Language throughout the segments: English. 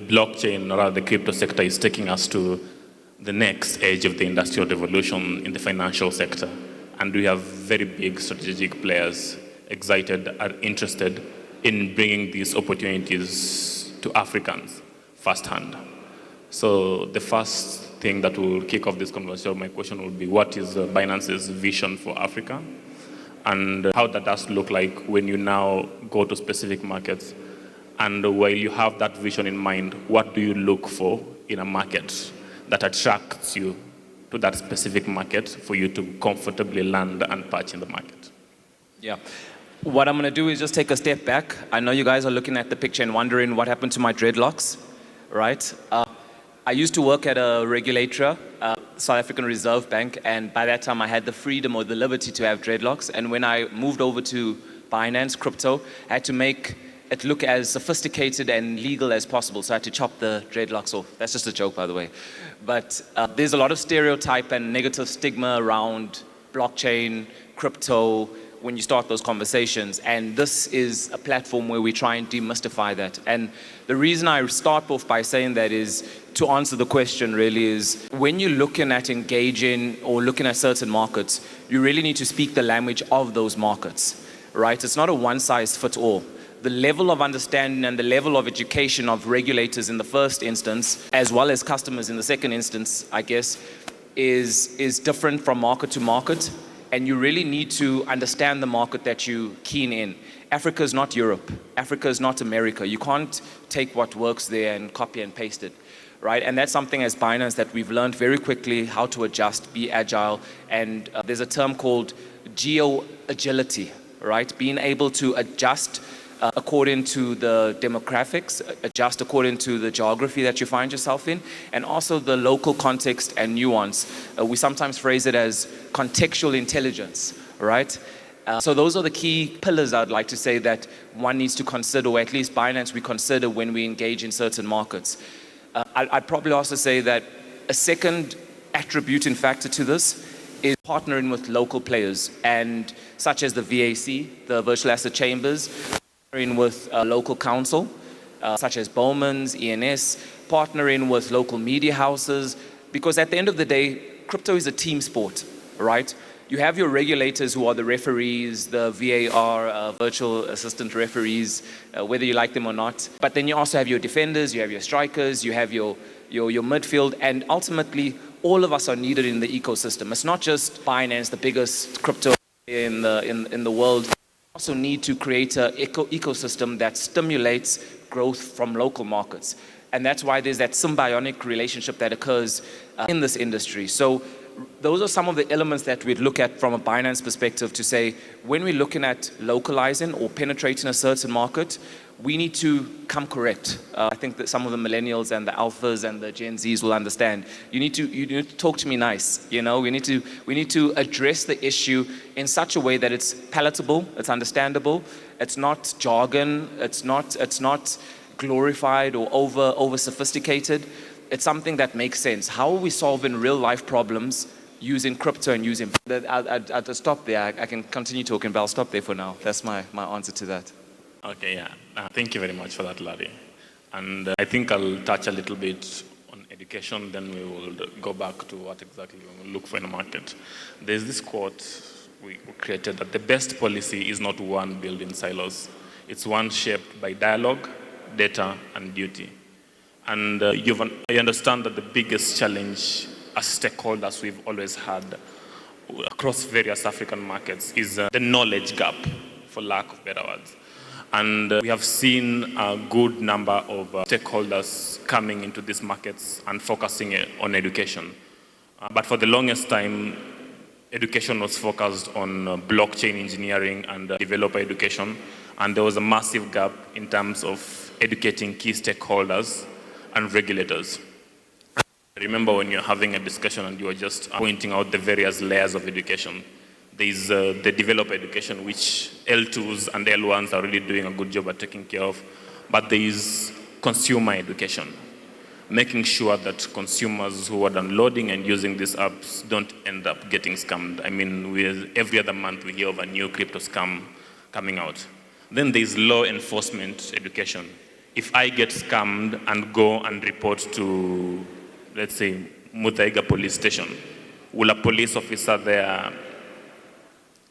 blockchain, or rather the crypto sector, is taking us to the next age of the industrial revolution in the financial sector. And we have very big strategic players excited and interested in bringing these opportunities to Africans firsthand. So the first thing that will kick off this conversation, my question will be, what is Binance's vision for Africa? And how that does look like when you now go to specific markets. And while you have that vision in mind, what do you look for in a market that attracts you to that specific market for you to comfortably land and patch in the market? Yeah. What I'm going to do is just take a step back. I know you guys are looking at the picture and wondering what happened to my dreadlocks, right? I used to work at a regulator, South African Reserve Bank, and by that time I had the freedom or the liberty to have dreadlocks. And when I moved over to Binance crypto, I had to make it look as sophisticated and legal as possible. So I had to chop the dreadlocks off. That's just a joke, by the way. But there's a lot of stereotype and negative stigma around blockchain, crypto, when you start those conversations. And this is a platform where we try and demystify that. And the reason I start off by saying that is to answer the question really is, when you're looking at engaging or looking at certain markets, you really need to speak the language of those markets, right? It's not a one-size-fits-all. The level of understanding and the level of education of regulators in the first instance, as well as customers in the second instance, I guess, is different from market to market. And you really need to understand the market that you keen in. Africa is not Europe. Africa is not America. You can't take what works there and copy and paste it, right? And that's something as Binance that we've learned very quickly how to adjust, be agile. And there's a term called geo-agility, right? Being able to adjust according to the demographics, adjust according to the geography that you find yourself in, and also the local context and nuance. We sometimes phrase it as contextual intelligence, right? So those are the key pillars I'd like to say that one needs to consider, or at least Binance we consider when we engage in certain markets. I'd probably also say that a second attributing factor to this is partnering with local players, and such as the VAC, the Virtual Asset Chambers, partnering with local council, such as Bowman's, ENS, partnering with local media houses, because at the end of the day, crypto is a team sport, right? You have your regulators who are the referees, the VAR, virtual assistant referees, whether you like them or not. But then you also have your defenders, you have your strikers, you have your midfield, and ultimately, all of us are needed in the ecosystem. It's not just Binance, the biggest crypto in the world. Also need to create an ecosystem that stimulates growth from local markets. And that's why there's that symbiotic relationship that occurs in this industry. So those are some of the elements that we'd look at from a Binance perspective to say, when we're looking at localizing or penetrating a certain market, we need to come correct. I think that some of the millennials and the alphas and the Gen Zs will understand. You need to talk to me nice. You know, we need to address the issue in such a way that it's palatable, it's understandable, it's not jargon, it's not glorified or over sophisticated. It's something that makes sense. How are we solving real life problems using crypto and using? I'll stop there. I can continue talking, but I'll stop there for now. That's my answer to that. Okay, yeah. Thank you very much for that, Larry. And I think I'll touch a little bit on education, then we will go back to what exactly we will look for in the market. There's this quote we created that the best policy is not one built in silos. It's one shaped by dialogue, data, and duty. And I understand that the biggest challenge as stakeholders we've always had across various African markets is the knowledge gap, for lack of better words. And we have seen a good number of stakeholders coming into these markets and focusing on education. But for the longest time, education was focused on blockchain engineering and developer education. And there was a massive gap in terms of educating key stakeholders and regulators. I remember when you're having a discussion and you were just pointing out the various layers of education. There's the developer education, which L2s and L1s are really doing a good job at taking care of. But there is consumer education, making sure that consumers who are downloading and using these apps don't end up getting scammed. I mean, every other month we hear of a new crypto scam coming out. Then there's law enforcement education, if I get scammed and go and report to, let's say, Muthaiga police station, will a police officer there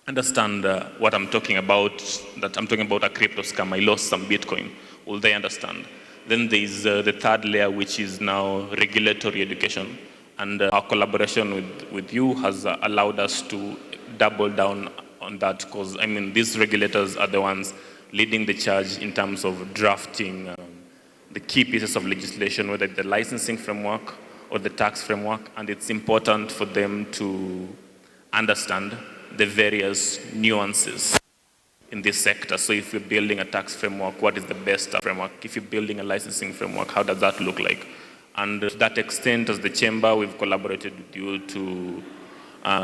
understand what I'm talking about, that I'm talking about a crypto scam, I lost some Bitcoin? Will they understand? Then there is the third layer, which is now regulatory education. And our collaboration with you has allowed us to double down on that, because, I mean, these regulators are the ones leading the charge in terms of drafting the key pieces of legislation, whether it's the licensing framework or the tax framework, and it's important for them to understand the various nuances in this sector. So if you're building a tax framework, what is the best framework? If you're building a licensing framework, how does that look like? And to that extent, as the Chamber, we've collaborated with you to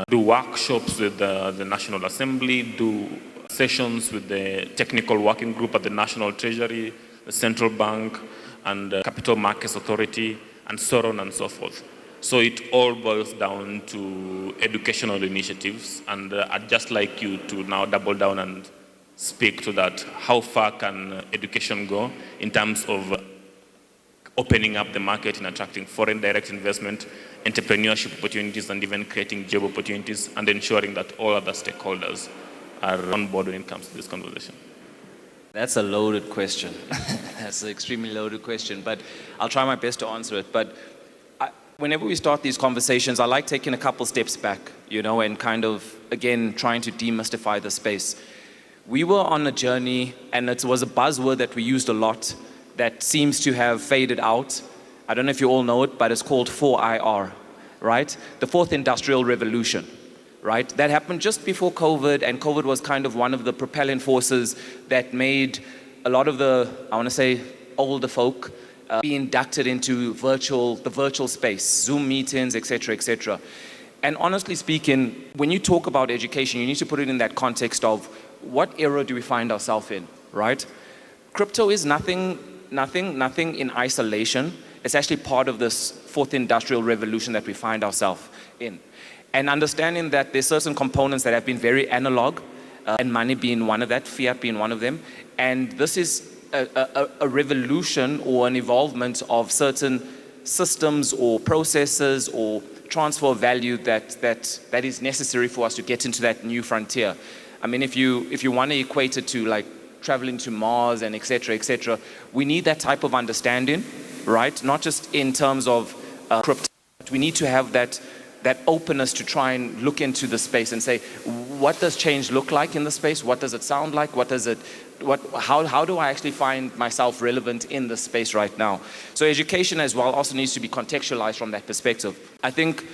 do workshops with the National Assembly, do sessions with the technical working group at the National Treasury, the Central Bank, and the Capital Markets Authority, and so on and so forth. So it all boils down to educational initiatives, and I'd just like you to now double down and speak to that. How far can education go in terms of opening up the market and attracting foreign direct investment, entrepreneurship opportunities, and even creating job opportunities, and ensuring that all other stakeholders are on board when it comes to this conversation? That's a loaded question. That's an extremely loaded question, but I'll try my best to answer it. But whenever we start these conversations, I like taking a couple steps back, and kind of, again, trying to demystify the space. We were on a journey, and it was a buzzword that we used a lot that seems to have faded out. I don't know if you all know it, but it's called 4IR, right? The fourth industrial revolution, right? That happened just before COVID, and COVID was kind of one of the propelling forces that made a lot of the, I want to say, older folk be inducted into the virtual space, Zoom meetings, etc., etc. And honestly speaking, when you talk about education, you need to put it in that context of what era do we find ourselves in, right? Crypto is nothing in isolation. It's actually part of this fourth industrial revolution that we find ourselves in. And understanding that there's certain components that have been very analog, and money being one of that, fiat being one of them. And this is a revolution or an evolvement of certain systems or processes or transfer of value that is necessary for us to get into that new frontier. I mean, if you want to equate it to like traveling to Mars and et cetera, we need that type of understanding, right? Not just in terms of crypto, but we need to have that openness to try and look into the space and say, what does change look like in the space? What does it sound like? How do I actually find myself relevant in the space right now? So education as well also needs to be contextualized from that perspective. I think,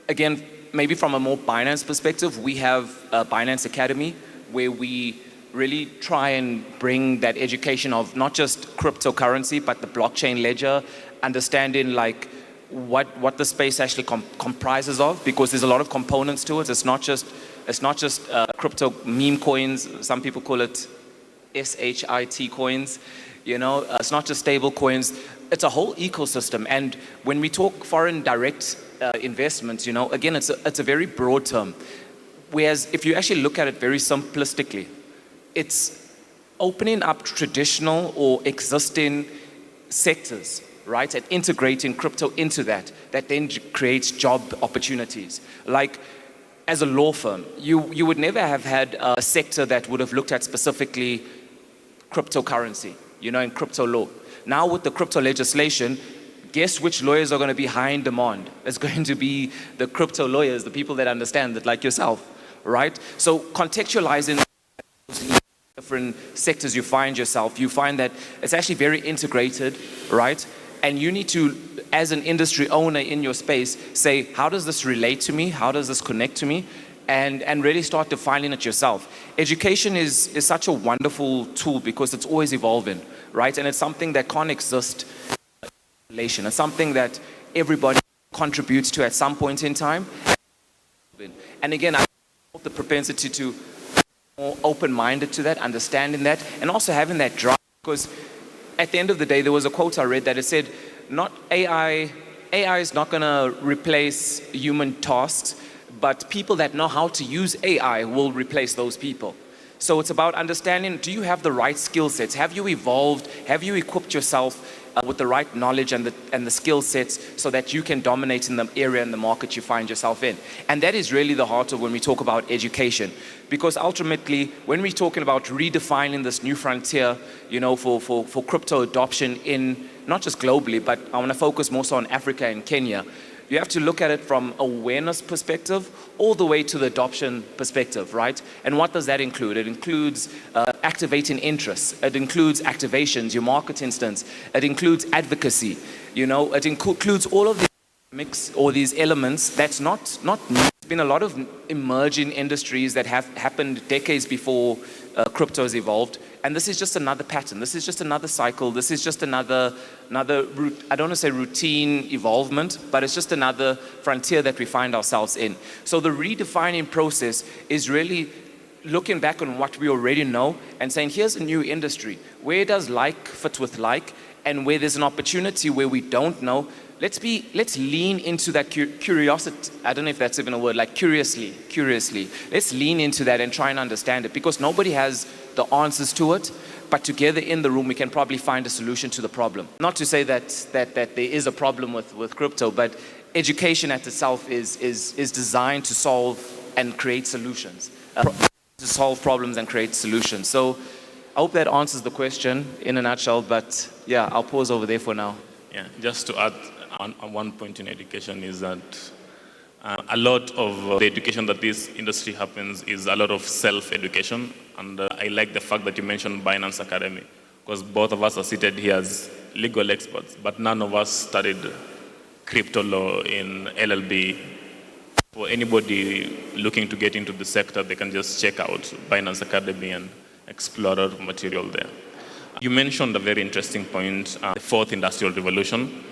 again, maybe from a more Binance perspective, we have a Binance Academy where we really try and bring that education of not just cryptocurrency, but the blockchain ledger, understanding like what the space actually comprises of, because there's a lot of components to it. It's not just crypto meme coins. Some people call it SHIT coins. It's not just stable coins. It's a whole ecosystem. And when we talk foreign direct investments, again, it's a very broad term. Whereas if you actually look at it very simplistically, it's opening up traditional or existing sectors, right, and integrating crypto into that then creates job opportunities. Like, as a law firm, you would never have had a sector that would have looked at specifically cryptocurrency, in crypto law. Now with the crypto legislation, guess which lawyers are going to be high in demand? It's going to be the crypto lawyers, the people that understand it, like yourself, right? So contextualizing different sectors you find yourself, you find that it's actually very integrated, right? And you need to, as an industry owner in your space, say, how does this relate to me? How does this connect to me? And really start defining it yourself. Education is such a wonderful tool because it's always evolving, right? And it's something that can't exist in isolation. It's something that everybody contributes to at some point in time. And again, I have the propensity to be more open-minded to that, understanding that, and also having that drive. Because at the end of the day, there was a quote I read that it said, not AI is not going to replace human tasks, but people that know how to use AI will replace those people. So it's about understanding, do you have the right skill sets? Have you evolved? Have you equipped yourself with the right knowledge and the skill sets so that you can dominate in the area and the market you find yourself in? And that is really the heart of when we talk about education. Because ultimately, when we're talking about redefining this new frontier, for crypto adoption in not just globally, but I want to focus more so on Africa and Kenya, you have to look at it from awareness perspective all the way to the adoption perspective, right? And what does that include? It includes activating interests. It includes activations, your market instance. It includes advocacy. It includes all of these mix or these elements that's not new. There's been a lot of emerging industries that have happened decades before crypto has evolved. And this is just another pattern. This is just another cycle. This is just another I don't want to say routine evolvement, but it's just another frontier that we find ourselves in. So the redefining process is really looking back on what we already know and saying, here's a new industry. Where does like fit with like? And where there's an opportunity where we don't know, let's lean into that curiosity. I don't know if that's even a word, like curiously. Let's lean into that and try and understand it, because nobody has the answers to it, but together in the room we can probably find a solution to the problem. Not to say that there is a problem with crypto, but education at itself is designed to solve and create solutions, to solve problems and create solutions. So I hope that answers the question in a nutshell, but yeah, I'll pause over there for now. Yeah, just to add on one point in education is that a lot of the education that this industry happens is a lot of self-education. And I like the fact that you mentioned Binance Academy, because both of us are seated here as legal experts, but none of us studied crypto law in LLB. For anybody looking to get into the sector, they can just check out Binance Academy and explore our material there. You mentioned a very interesting point, the fourth industrial revolution.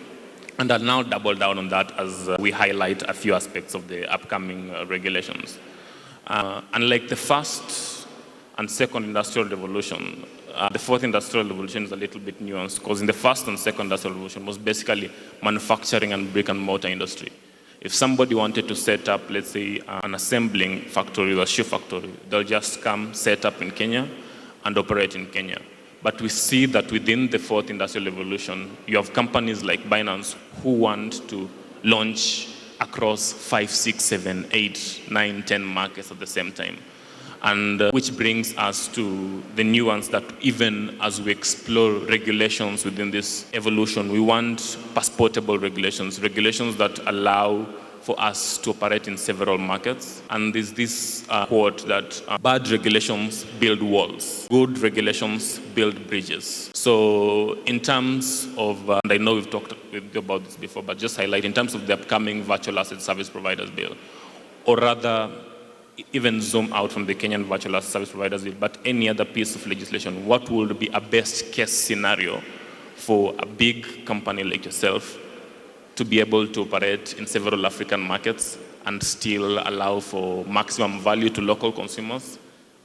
And I'll now double down on that as we highlight a few aspects of the upcoming regulations. Unlike the first and second industrial revolution, the fourth industrial revolution is a little bit nuanced, because in the first and second industrial revolution was basically manufacturing and brick and mortar industry. If somebody wanted to set up, let's say, an assembling factory or a shoe factory, they'll just come, set up in Kenya and operate in Kenya. But we see that within the fourth industrial revolution, you have companies like Binance who want to launch across 5, 6, 7, 8, 9, 10 markets at the same time. And which brings us to the nuance that even as we explore regulations within this evolution, we want passportable regulations that allow for us to operate in several markets. And there's this quote that bad regulations build walls, good regulations build bridges. So in terms of, and I know we've talked with you about this before, but just highlight in terms of the upcoming virtual asset service providers bill, or rather even zoom out from the Kenyan virtual asset service providers bill, but any other piece of legislation, what would be a best case scenario for a big company like yourself to be able to operate in several African markets and still allow for maximum value to local consumers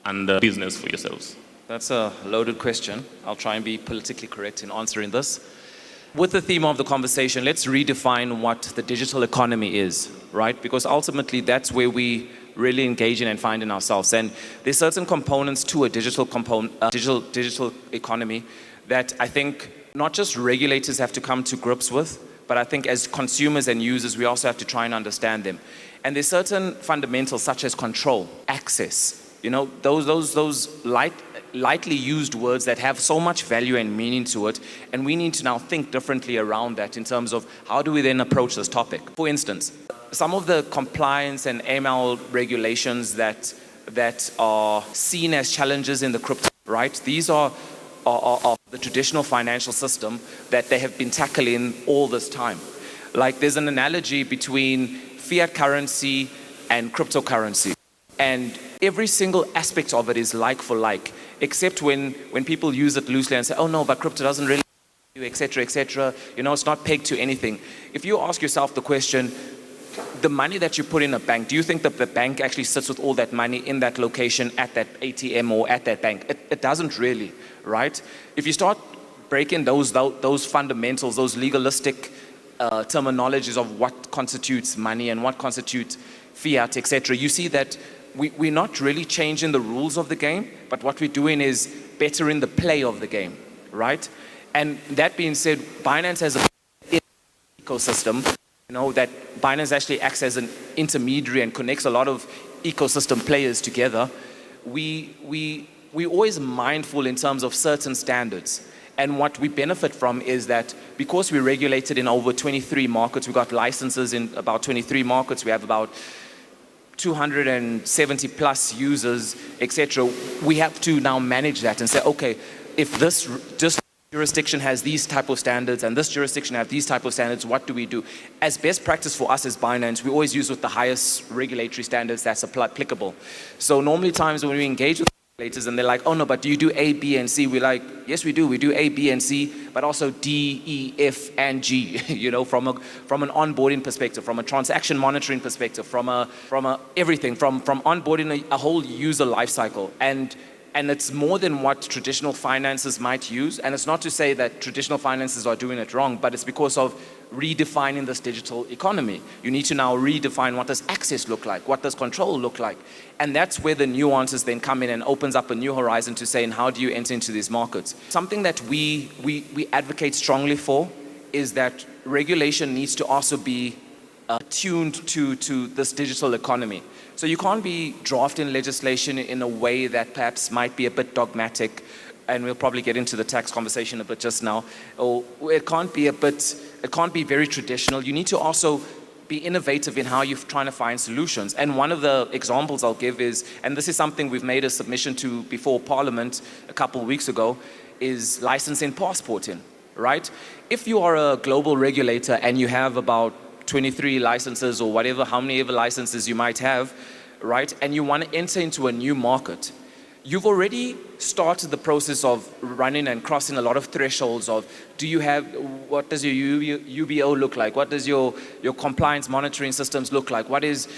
and business for yourselves? That's a loaded question. I'll try and be politically correct in answering this. With the theme of the conversation, let's redefine what the digital economy is, right? Because ultimately that's where we really engage in and find in ourselves. And there's certain components to a digital economy that I think not just regulators have to come to grips with, but I think as consumers and users, we also have to try and understand them. And there's certain fundamentals such as control, access, those lightly used words that have so much value and meaning to it. And we need to now think differently around that in terms of how do we then approach this topic. For instance, some of the compliance and AML regulations that are seen as challenges in the crypto, right? These are the traditional financial system that they have been tackling all this time. Like there's an analogy between fiat currency and cryptocurrency. And every single aspect of it is like for like, except when people use it loosely and say, oh no, but crypto doesn't really, et cetera, it's not pegged to anything. If you ask yourself the question, the money that you put in a bank, do you think that the bank actually sits with all that money in that location at that ATM or at that bank? It doesn't really, right? If you start breaking those fundamentals, those legalistic terminologies of what constitutes money and what constitutes fiat, etc., you see that we're not really changing the rules of the game, but what we're doing is bettering the play of the game, right? And that being said, Binance has a ecosystem, that Binance actually acts as an intermediary and connects a lot of ecosystem players together. We're always mindful in terms of certain standards. And what we benefit from is that because we're regulated in over 23 markets, we've got licenses in about 23 markets, we have about 270 plus users, etc. We have to now manage that and say, okay, if this jurisdiction has these type of standards and this jurisdiction have these type of standards, what do we do? As best practice for us as Binance, we always use with the highest regulatory standards that's applicable. So normally times when we engage with regulators and they're like, oh no, but do you do A, B, and C? We're like, yes, we do. We do A, B, and C, but also D, E, F, and G. From an onboarding perspective, from a transaction monitoring perspective, from everything, from onboarding a whole user life cycle. And it's more than what traditional finances might use. And it's not to say that traditional finances are doing it wrong, but it's because of redefining this digital economy. You need to now redefine what does access look like, what does control look like. And that's where the nuances then come in and opens up a new horizon to saying, how do you enter into these markets? Something that we advocate strongly for is that regulation needs to also be tuned to this digital economy. So you can't be drafting legislation in a way that perhaps might be a bit dogmatic, and we'll probably get into the tax conversation a bit just now. Or it can't be very traditional. You need to also be innovative in how you're trying to find solutions. And one of the examples I'll give is, and this is something we've made a submission to before Parliament a couple of weeks ago, is licensing passporting, right? If you are a global regulator and you have about 23 licenses or whatever, how many ever licenses you might have, right? And you want to enter into a new market. You've already started the process of running and crossing a lot of thresholds of, what does your UBO look like? What does your compliance monitoring systems look like? What is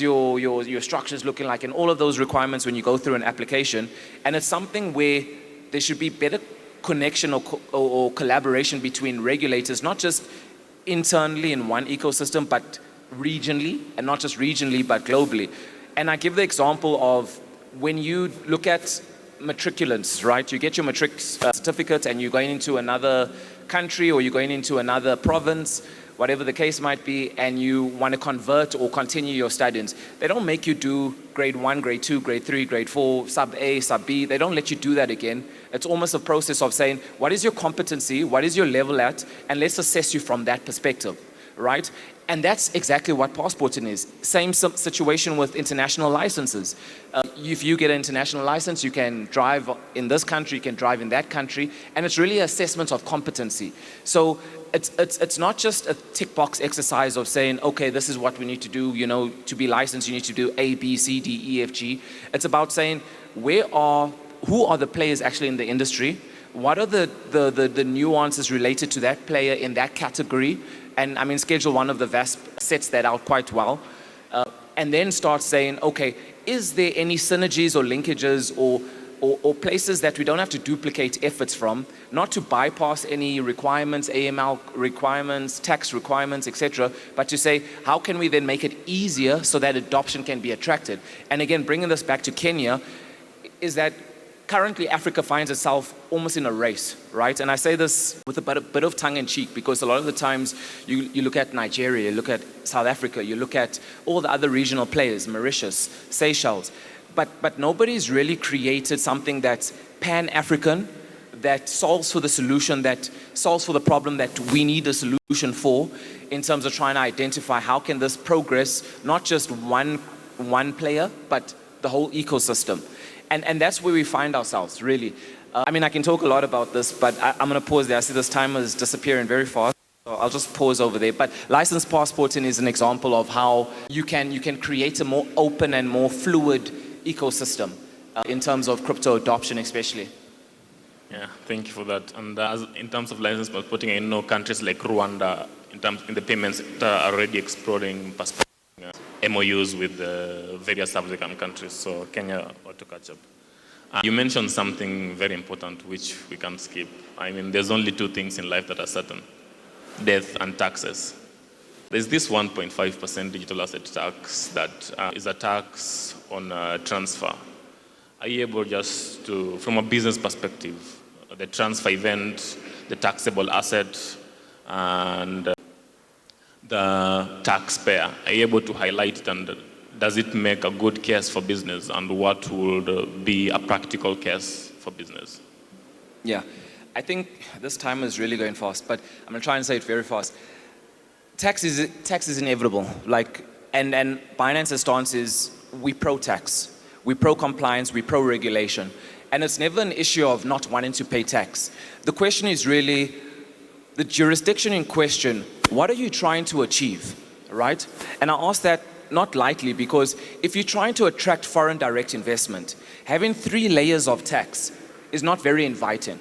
your structures looking like? And all of those requirements when you go through an application. And it's something where there should be better connection or collaboration between regulators, not just internally in one ecosystem, but regionally, and not just regionally, but globally. And I give the example of when you look at matriculants, right? You get your matric certificate and you're going into another country or you're going into another province, whatever the case might be, and you want to convert or continue your studies. They don't make you do grade 1, grade 2, grade 3, grade 4, sub A, sub B. They don't let you do that again. It's almost a process of saying, what is your competency? What is your level at? And let's assess you from that perspective, right? And that's exactly what passporting is. Same situation with international licenses. If you get an international license, you can drive in this country, you can drive in that country, and it's really an assessment of competency. So it's not just a tick box exercise of saying, okay, this is what we need to do, to be licensed, you need to do A, B, C, D, E, F, G. It's about saying, who are the players actually in the industry? What are the nuances related to that player in that category? And I mean, Schedule 1 of the VASP sets that out quite well. And then start saying, okay, is there any synergies or linkages or places that we don't have to duplicate efforts from, not to bypass any requirements, AML requirements, tax requirements, etc., but to say, how can we then make it easier so that adoption can be attracted? And again, bringing this back to Kenya, is that currently Africa finds itself almost in a race, right? And I say this with a bit of tongue in cheek, because a lot of the times you look at Nigeria, you look at South Africa, you look at all the other regional players, Mauritius, Seychelles, but nobody's really created something that's pan-African, that solves for the solution, that solves for the problem that we need a solution for, in terms of trying to identify how can this progress, not just one player, but the whole ecosystem. And that's where we find ourselves, really. I mean, I can talk a lot about this, but I'm going to pause there. I see this timer is disappearing very fast, so I'll just pause over there. But licensed passporting is an example of how you can create a more open and more fluid ecosystem in terms of crypto adoption, especially. Yeah, thank you for that. And in terms of license passporting, I know countries like Rwanda, in the payments sector, are already exploring passporting MOUs with the various African countries. So Kenya ought to catch up. You mentioned something very important, which we can't skip. I mean, there's only two things in life that are certain: death and taxes. There's this 1.5% digital asset tax that is a tax on transfer. Are you able just to, from a business perspective, the transfer event, the taxable asset, and the taxpayer, are you able to highlight it, and does it make a good case for business, and what would be a practical case for business? Yeah, I think this time is really going fast, but I'm going to try and say it very fast. Tax is inevitable. And Binance's stance is we pro-tax, we pro-compliance, we pro-regulation. And it's never an issue of not wanting to pay tax. The question is really the jurisdiction in question. What are you trying to achieve, right? And I ask that not lightly, because if you're trying to attract foreign direct investment, having 3 layers of tax is not very inviting,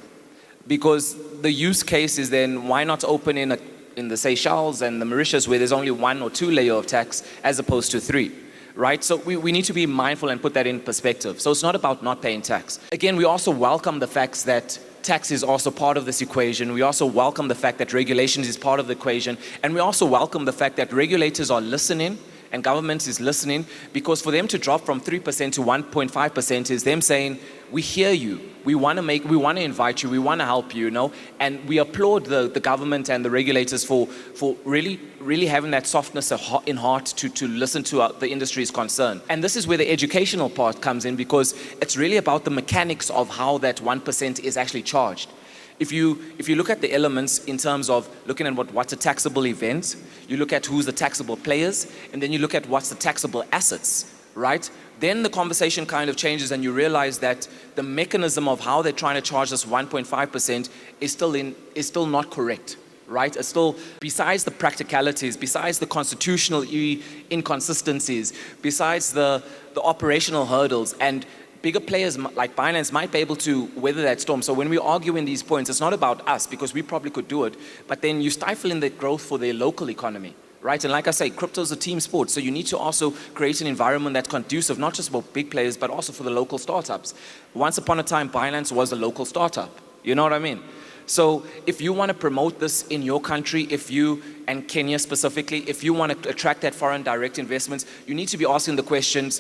because the use case is then why not open in the Seychelles and the Mauritius where there's only 1 or 2 layer of tax as opposed to 3, right? So we need to be mindful and put that in perspective. So it's not about not paying tax. Again, we also welcome the fact that tax is also part of this equation. We also welcome the fact that regulations is part of the equation. And we also welcome the fact that regulators are listening and government is listening, because for them to drop from 3% to 1.5% is them saying, we hear you, we want to invite you, we want to help you, and we applaud the government and the regulators for really having that softness in heart to listen to the industry's concern. And this is where the educational part comes in, because it's really about the mechanics of how that 1% is actually charged. If you look at the elements in terms of looking at what's a taxable event, you look at who's the taxable players, and then you look at what's the taxable assets, right? Then the conversation kind of changes, and you realize that the mechanism of how they're trying to charge us 1.5% is still not correct, right? It's still, besides the practicalities, besides the constitutional inconsistencies, besides the operational hurdles, and bigger players like Binance might be able to weather that storm. So when we argue in these points, it's not about us, because we probably could do it, but then you stifle in the growth for their local economy, right? And like I say, crypto is a team sport, so you need to also create an environment that's conducive, not just for big players, but also for the local startups. Once upon a time, Binance was a local startup. You know what I mean? So if you want to promote this in your country, and Kenya specifically, if you want to attract that foreign direct investments, you need to be asking the questions,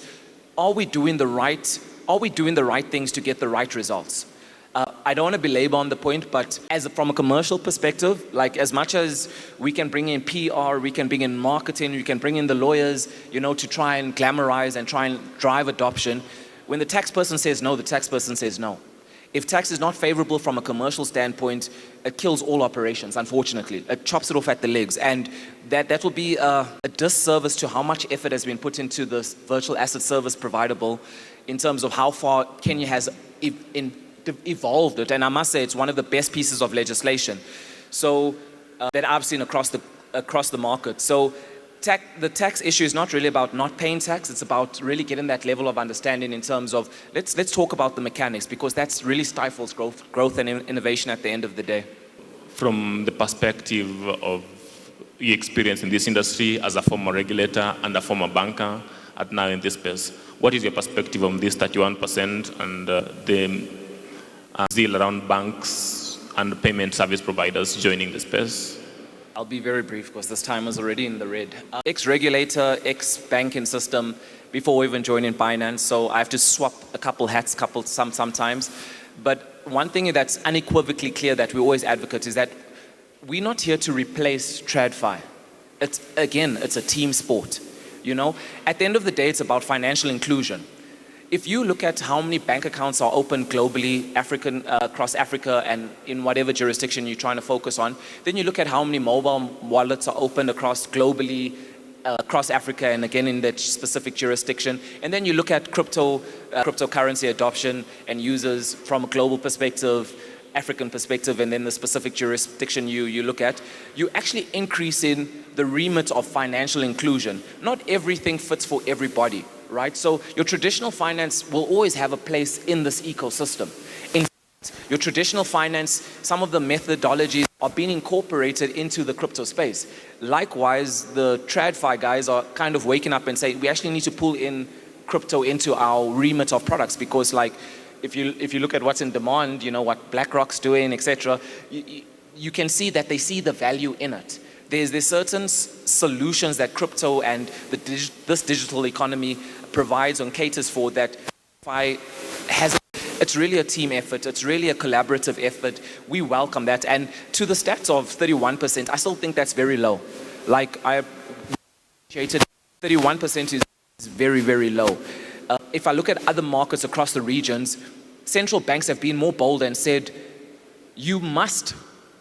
are we doing the right things to get the right results? I don't want to belabor on the point, but from a commercial perspective, as much as we can bring in PR, we can bring in marketing, we can bring in the lawyers, to try and glamorize and try and drive adoption. When the tax person says no, the tax person says no. If tax is not favorable from a commercial standpoint, it kills all operations, unfortunately. It chops it off at the legs. And that will be a disservice to how much effort has been put into this virtual asset service provider bill in terms of how far Kenya has evolved it. And I must say, it's one of the best pieces of legislation that I've seen across the market. So the tax issue is not really about not paying tax. It's about really getting that level of understanding in terms of, let's talk about the mechanics, because that's really stifles growth and innovation at the end of the day. From the perspective of your experience in this industry as a former regulator and a former banker at now in this space, what is your perspective on this 31% and the zeal around banks and payment service providers joining the space? I'll be very brief because this time is already in the red. Ex-regulator, ex-banking system before even joining Binance, so I have to swap a couple hats sometimes. But one thing that's unequivocally clear that we always advocate is that we're not here to replace TradFi. It's a team sport. At the end of the day, it's about financial inclusion. If you look at how many bank accounts are open globally, across Africa and in whatever jurisdiction you're trying to focus on, then you look at how many mobile wallets are open across globally, across Africa and again in that specific jurisdiction. And then you look at cryptocurrency adoption and users from a global perspective, African perspective, and then the specific jurisdiction you look at, you actually increase in the remit of financial inclusion. Not everything fits for everybody. Right? So your traditional finance will always have a place in this ecosystem. In fact, your traditional finance, some of the methodologies are being incorporated into the crypto space. Likewise, the TradFi guys are kind of waking up and saying, we actually need to pull in crypto into our remit of products, because if you look at what's in demand, what BlackRock's doing, etc., you can see that they see the value in it. There's certain solutions that crypto and this digital economy provides and caters for that it's really a team effort. It's really a collaborative effort. We welcome that. And to the stats of 31%, I still think that's very low. Like I appreciated, 31% is very, very low. If I look at other markets across the regions, central banks have been more bold and said, you must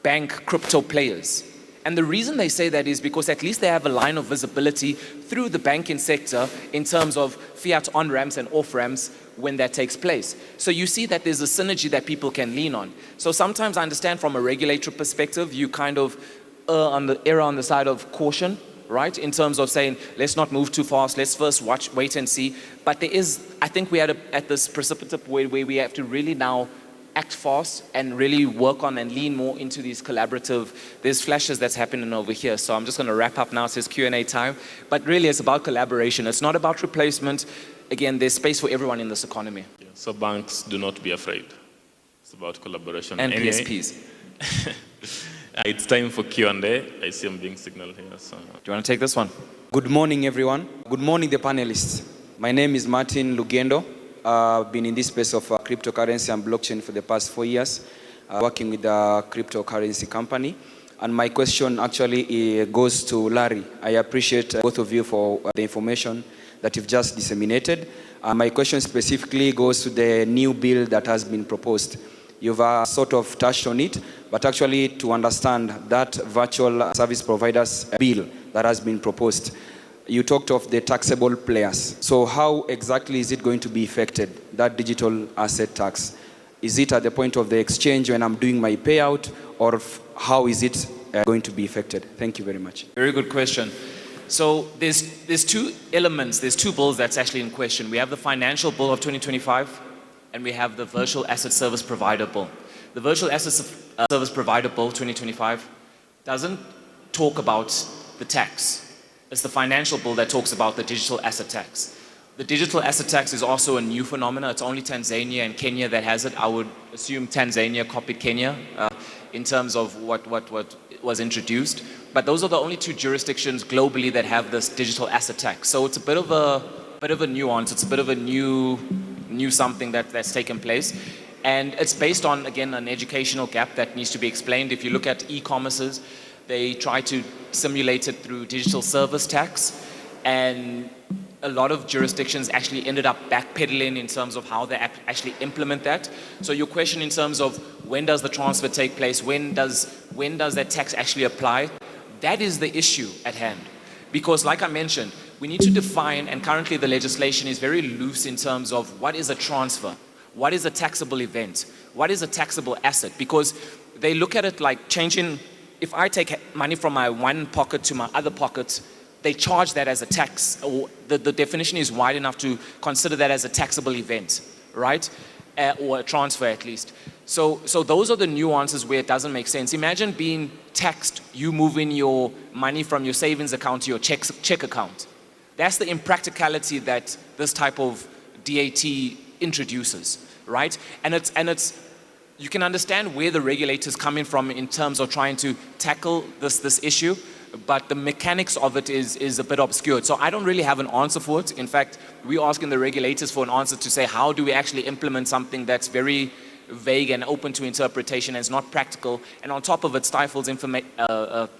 bank crypto players. And the reason they say that is because at least they have a line of visibility through the banking sector in terms of fiat on-ramps and off-ramps when that takes place. So you see that there's a synergy that people can lean on. So sometimes I understand from a regulatory perspective, you kind of err on the side of caution, right? In terms of saying, let's not move too fast, let's first wait and see. But there is, I think we are at this precipice where we have to really now act fast and really work on and lean more into these collaborative, there's flashes that's happening over here. So I'm just going to wrap up now. It says Q&A time. But really it's about collaboration. It's not about replacement. Again, there's space for everyone in this economy. Yeah, so banks do not be afraid. It's about collaboration. And anyway, PSPs. It's time for Q&A. I see I'm being signaled here. So. Do you want to take this one? Good morning, everyone. Good morning, the panelists. My name is Martin Lugendo. I've been in this space of cryptocurrency and blockchain for the past 4 years, working with a cryptocurrency company. And my question actually goes to Larry. I appreciate both of you for the information that you've just disseminated. My question specifically goes to the new bill that has been proposed. You've sort of touched on it, but actually to understand that virtual service providers bill that has been proposed, you talked of the taxable players. So how exactly is it going to be affected, that digital asset tax? Is it at the point of the exchange when I'm doing my payout, or how is it going to be affected? Thank you very much. Very good question. So there's two elements, there's two bills that's actually in question. We have the financial bill of 2025, and we have the virtual asset service provider bill. The virtual asset service provider bill 2025 doesn't talk about the tax. It's the financial bill that talks about the digital asset tax. The digital asset tax is also a new phenomenon. It's only Tanzania and Kenya that has it. I would assume Tanzania copied Kenya in terms of what was introduced. But those are the only two jurisdictions globally that have this digital asset tax. So it's a bit of a nuance. It's a bit of a new something that's taken place. And it's based on, again, an educational gap that needs to be explained. If you look at e-commerces, they try to simulate it through digital service tax, and a lot of jurisdictions actually ended up backpedaling in terms of how they actually implement that. So your question in terms of when does the transfer take place, when does that tax actually apply, that is the issue at hand. Because like I mentioned, we need to define, and currently the legislation is very loose in terms of what is a transfer, what is a taxable event, what is a taxable asset, because they look at it like changing. If I take money from my one pocket to my other pocket, they charge that as a tax, or the definition is wide enough to consider that as a taxable event, right? Or a transfer at least. So those are the nuances where it doesn't make sense. Imagine being taxed, you moving your money from your savings account to your check account. That's the impracticality that this type of DAT introduces, right? And it's you can understand where the regulators coming from in terms of trying to tackle this issue, but the mechanics of it is a bit obscured. So I don't really have an answer for it. In fact, we're asking the regulators for an answer to say, how do we actually implement something that's very vague and open to interpretation and is not practical, and on top of it stifles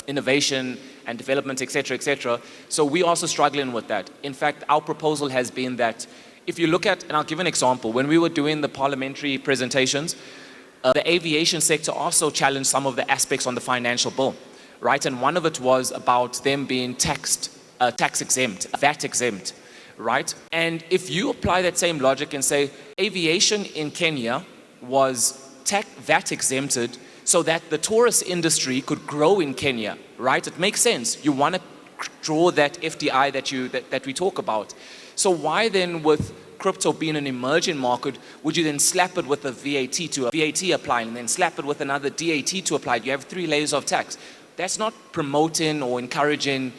innovation and development, etc., etc. So we're also struggling with that. In fact, our proposal has been that if you look at, and I'll give an example, when we were doing the parliamentary presentations, the aviation sector also challenged some of the aspects on the financial bill, right? And one of it was about them being taxed, tax exempt, VAT exempt, right? And if you apply that same logic and say aviation in Kenya was VAT exempted so that the tourist industry could grow in Kenya, right? It makes sense. You want to draw that FDI that we talk about. So why then, with crypto being an emerging market, would you then slap it with a VAT apply, and then slap it with another DAT to apply? You have 3 layers of tax. That's not promoting or encouraging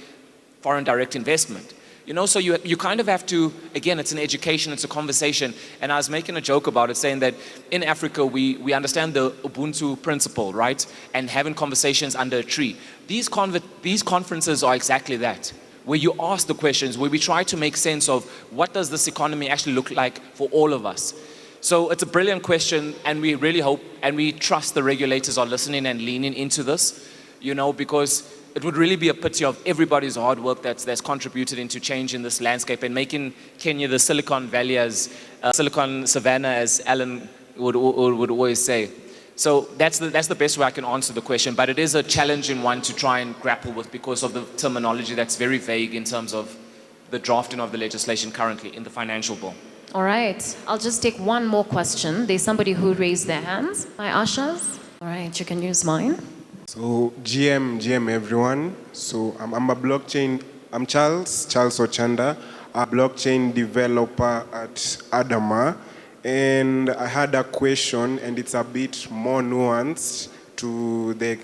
foreign direct investment. You know, so you kind of have to, again, it's an education, it's a conversation. And I was making a joke about it, saying that in Africa, we understand the Ubuntu principle, right? And having conversations under a tree. These conferences are exactly that, where you ask the questions, where we try to make sense of what does this economy actually look like for all of us. So it's a brilliant question, and we really hope and we trust the regulators are listening and leaning into this, you know, because it would really be a pity of everybody's hard work that's contributed into changing this landscape and making Kenya the Silicon Valley, as Silicon Savannah, as Alan would always say. So that's the best way I can answer the question, but it is a challenging one to try and grapple with because of the terminology that's very vague in terms of the drafting of the legislation currently in the financial bill. All right, I'll just take one more question. There's somebody who raised their hands. My ushers. All right, you can use mine. So GM everyone. So I'm a blockchain, I'm Charles Ochanda, a blockchain developer at Adama. And I had a question, and it's a bit more nuanced to the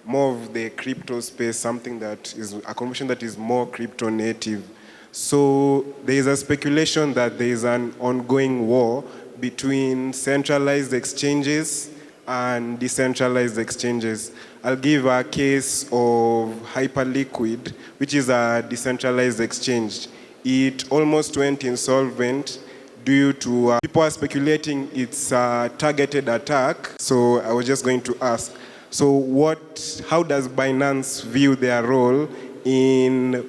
more of the crypto space, something that is a conversation that is more crypto native. So there is a speculation that there is an ongoing war between centralized exchanges and decentralized exchanges. I'll give a case of Hyperliquid, which is a decentralized exchange. It almost went insolvent due to people are speculating it's a targeted attack. So I was just going to ask, so how does Binance view their role in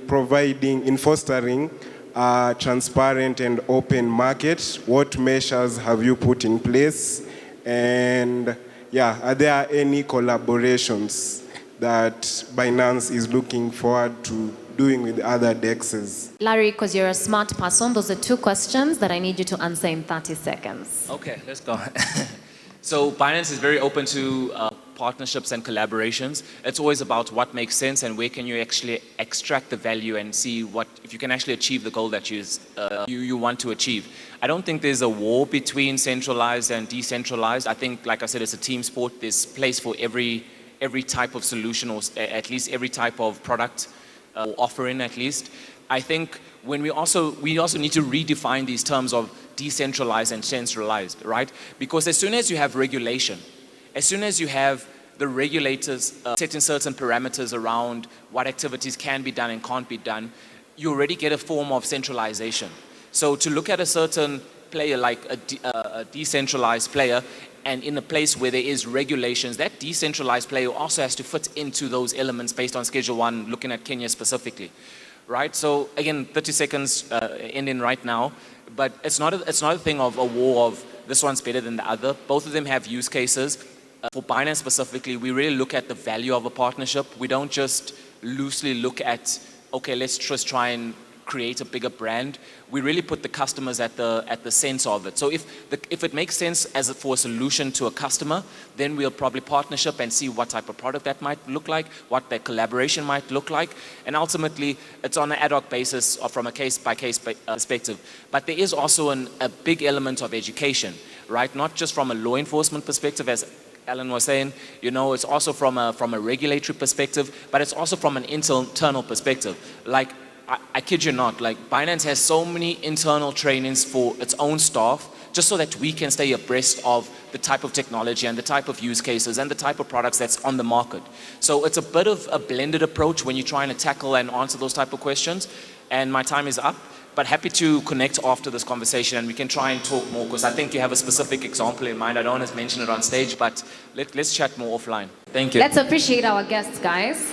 fostering a transparent and open market? What measures have you put in place? And yeah, are there any collaborations that Binance is looking forward to doing with other DEXs? Larry, because you're a smart person, those are two questions that I need you to answer in 30 seconds. Okay, let's go. So Binance is very open to partnerships and collaborations. It's always about what makes sense and where can you actually extract the value and see if you can actually achieve the goal that you want to achieve. I don't think there's a war between centralized and decentralized. I think, like I said, it's a team sport. There's place for every type of solution, or at least every type of product or offering at least. I think when we also need to redefine these terms of decentralized and centralized, right? Because as soon as you have regulation, as soon as you have the regulators setting certain parameters around what activities can be done and can't be done, you already get a form of centralization. So to look at a certain player like a decentralized player, and in a place where there is regulations, that decentralized player also has to fit into those elements based on Schedule 1, looking at Kenya specifically, right? So again, 30 seconds ending right now, but it's not a thing of a war of this one's better than the other. Both of them have use cases. For Binance specifically, we really look at the value of a partnership. We don't just loosely look at, okay, let's just try and create a bigger brand. We really put the customers at the center of it. So if it makes sense for a solution to a customer, then we'll probably partnership and see what type of product that might look like, what that collaboration might look like, and ultimately it's on an ad hoc basis or from a case-by-case perspective. But there is also a big element of education, right? Not just from a law enforcement perspective, as Alan was saying, you know, it's also from a regulatory perspective, but it's also from an internal perspective. Like, I kid you not, like Binance has so many internal trainings for its own staff just so that we can stay abreast of the type of technology and the type of use cases and the type of products that's on the market. So it's a bit of a blended approach when you're trying to tackle and answer those type of questions. And my time is up, but happy to connect after this conversation and we can try and talk more, because I think you have a specific example in mind. I don't want to mention it on stage, but let's chat more offline. Thank you. Let's appreciate our guests, guys.